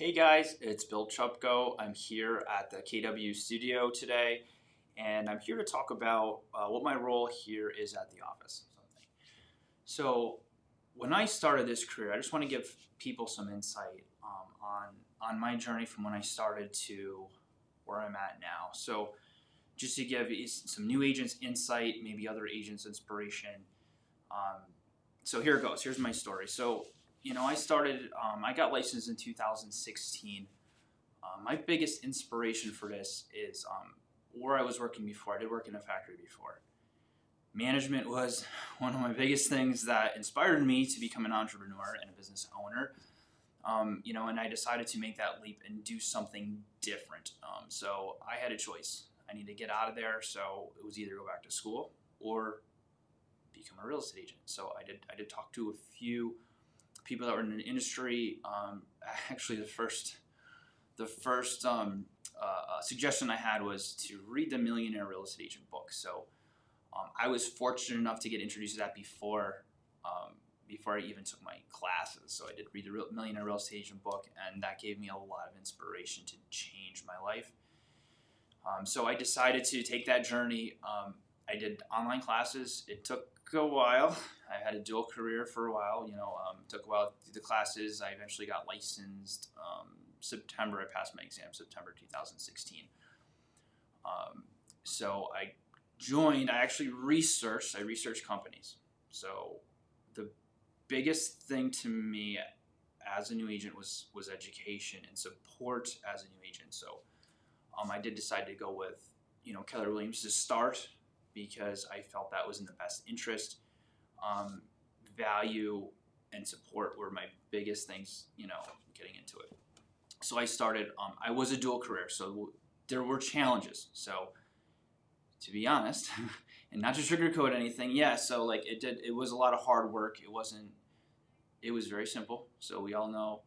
Hey guys, it's Bill Chupko. I'm here at the KW studio today, and I'm here to talk about what my role here is at the office. So, when I started this career, I just want to give people some insight on my journey from when I started to where I'm at now. So, just to give some new agents insight, maybe other agents inspiration. Um, so here it goes. Here's my story. So, I started. I got licensed in 2016. My biggest inspiration for this is where I was working before. I did work in a factory before. Management was one of my biggest things that inspired me to become an entrepreneur and a business owner. And I decided to make that leap and do something different. So I had a choice. I need to get out of there. So it was either go back to school or become a real estate agent. So I did talk to a few people that were in the industry. Actually, the first suggestion I had was to read the Millionaire Real Estate Agent book. So I was fortunate enough to get introduced to that before I even took my classes. So I did read the Millionaire Real Estate Agent book, and that gave me a lot of inspiration to change my life. So I decided to take that journey. I did online classes. It took a while. I had a dual career for a while. Took a while to do the classes. I eventually got licensed. September, I passed my exam, September 2016. So I joined. I researched companies. So the biggest thing to me as a new agent was education and support as a new agent. So I did decide to go with Keller Williams to start because I felt that was in the best interest. Value and support were my biggest things, getting into it. So I started, I was a dual career, so there were challenges. So to be honest, and not to sugarcoat anything, so it was a lot of hard work. It was very simple. So we all know,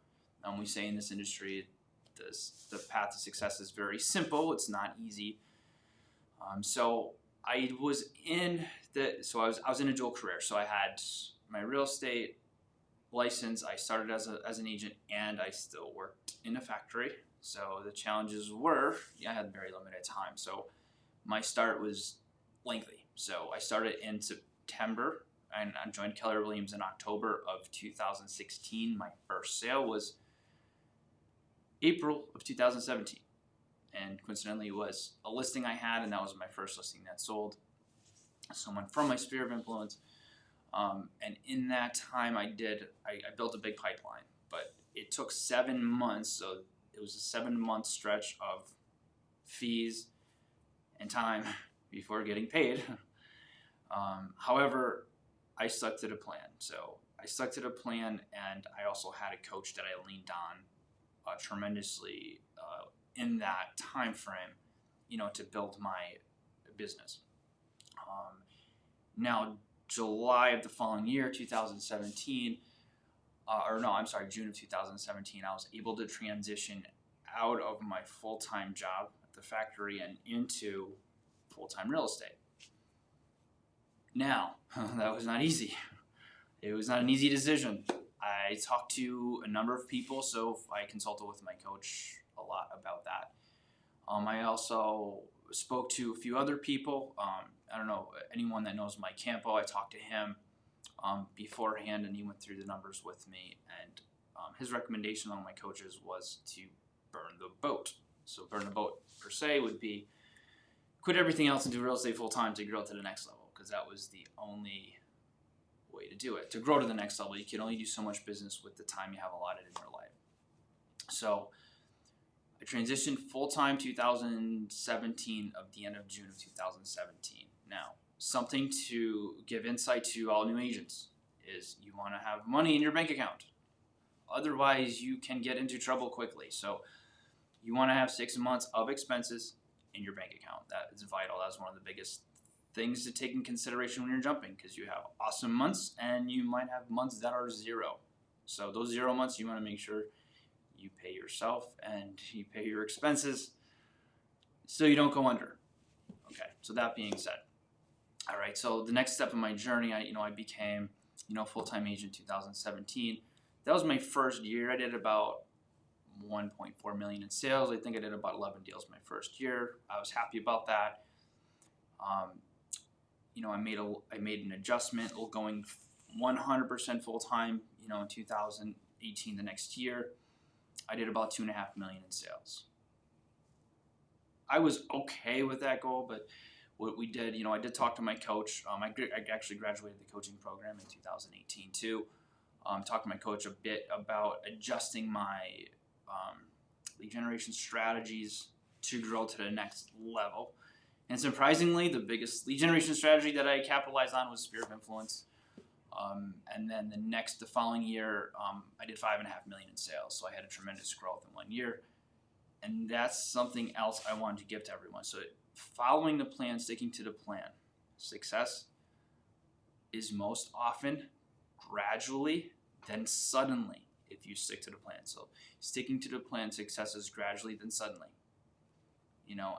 we say in this industry, the path to success is very simple. It's not easy. So I was in I was in a dual career. So I had my real estate license. I started as an agent, and I still worked in a factory. So the challenges were, I had very limited time. So my start was lengthy. So I started in September, and I joined Keller Williams in October of 2016. My first sale was April of 2017. And coincidentally, it was a listing I had, and that was my first listing that sold. Someone from my sphere of influence. And in that time, I built a big pipeline, but it took 7 months. So it was a 7-month stretch of fees and time before getting paid. However, I stuck to the plan. So I stuck to the plan, and I also had a coach that I leaned on tremendously in that time frame, to build my business. Now, July of the following year, 2017, June of 2017, I was able to transition out of my full-time job at the factory and into full-time real estate. Now, that was not easy. It was not an easy decision. I talked to a number of people, so I consulted with my coach a lot about that. I also spoke to a few other people. I don't know, anyone that knows Mike Campo, I talked to him beforehand, and he went through the numbers with me. And his recommendation on my coaches was to burn the boat. So burn the boat per se would be quit everything else and do real estate full time to grow to the next level, because that was the only way to do it. To grow to the next level, you can only do so much business with the time you have allotted in your life. So I transitioned full-time 2017 of the end of June of 2017. Now, something to give insight to all new agents is you want to have money in your bank account. Otherwise, you can get into trouble quickly. So you want to have 6 months of expenses in your bank account. That is vital. That's one of the biggest things to take in consideration when you're jumping, because you have awesome months and you might have months that are zero. So those 0 months, you want to make sure you pay yourself and you pay your expenses so you don't go under. Okay, so that being said, all right, so the next step in my journey, I became, full-time agent 2017. That was my first year. I did about 1.4 million in sales. I think I did about 11 deals my first year. I was happy about that. I made an adjustment going 100% full time. In 2018, the next year, I did about 2.5 million in sales. I was okay with that goal, but what we did, I did talk to my coach. I actually graduated the coaching program in 2018 too. Talked to my coach a bit about adjusting my lead generation strategies to grow to the next level. And surprisingly, the biggest lead generation strategy that I capitalized on was sphere of influence. And then the following year, I did 5.5 million in sales. So I had a tremendous growth in 1 year. And that's something else I wanted to give to everyone. So following the plan, sticking to the plan. Success is most often gradually, then suddenly, if you stick to the plan. So sticking to the plan, success is gradually, then suddenly.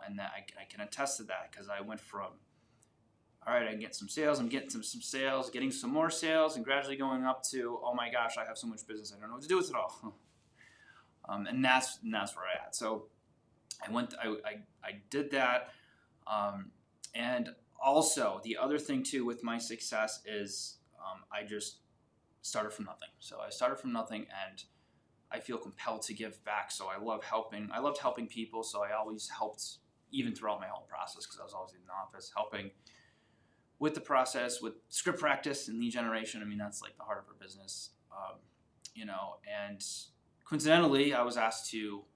And that I can attest to that, because I went from, all right, I get some sales, I'm getting some sales, getting some more sales, and gradually going up to, oh my gosh, I have so much business, I don't know what to do with it all. And that's where I at. So I did that. And also the other thing too with my success is I just started from nothing. So I started from nothing, and I feel compelled to give back. So I loved helping people. So I always helped even throughout my whole process, because I was always in the office helping with the process, with script practice and lead generation. I mean, that's like the heart of our business, and coincidentally, I was asked to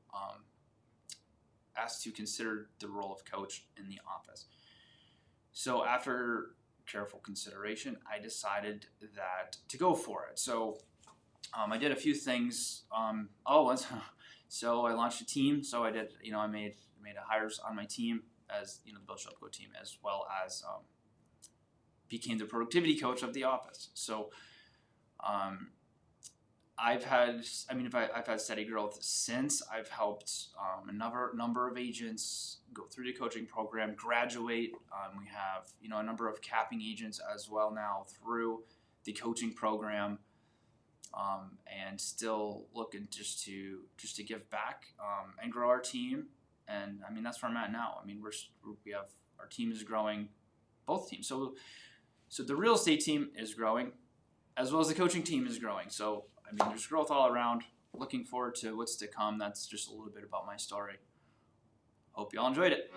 consider the role of coach in the office. So after careful consideration, I decided to go for it. So I did a few things. So I launched a team. So I did, I made hires on my team as, the Bill Chupko team, as well as became the productivity coach of the office. So I've had steady growth since. I've helped a number of agents go through the coaching program, graduate. We have, a number of capping agents as well now through the coaching program. And still looking just to give back and grow our team. And I mean, that's where I'm at now. I mean, we have, our team is growing, both teams. So the real estate team is growing, as well as the coaching team is growing. So I mean, there's growth all around. Looking forward to what's to come. That's just a little bit about my story. Hope you all enjoyed it.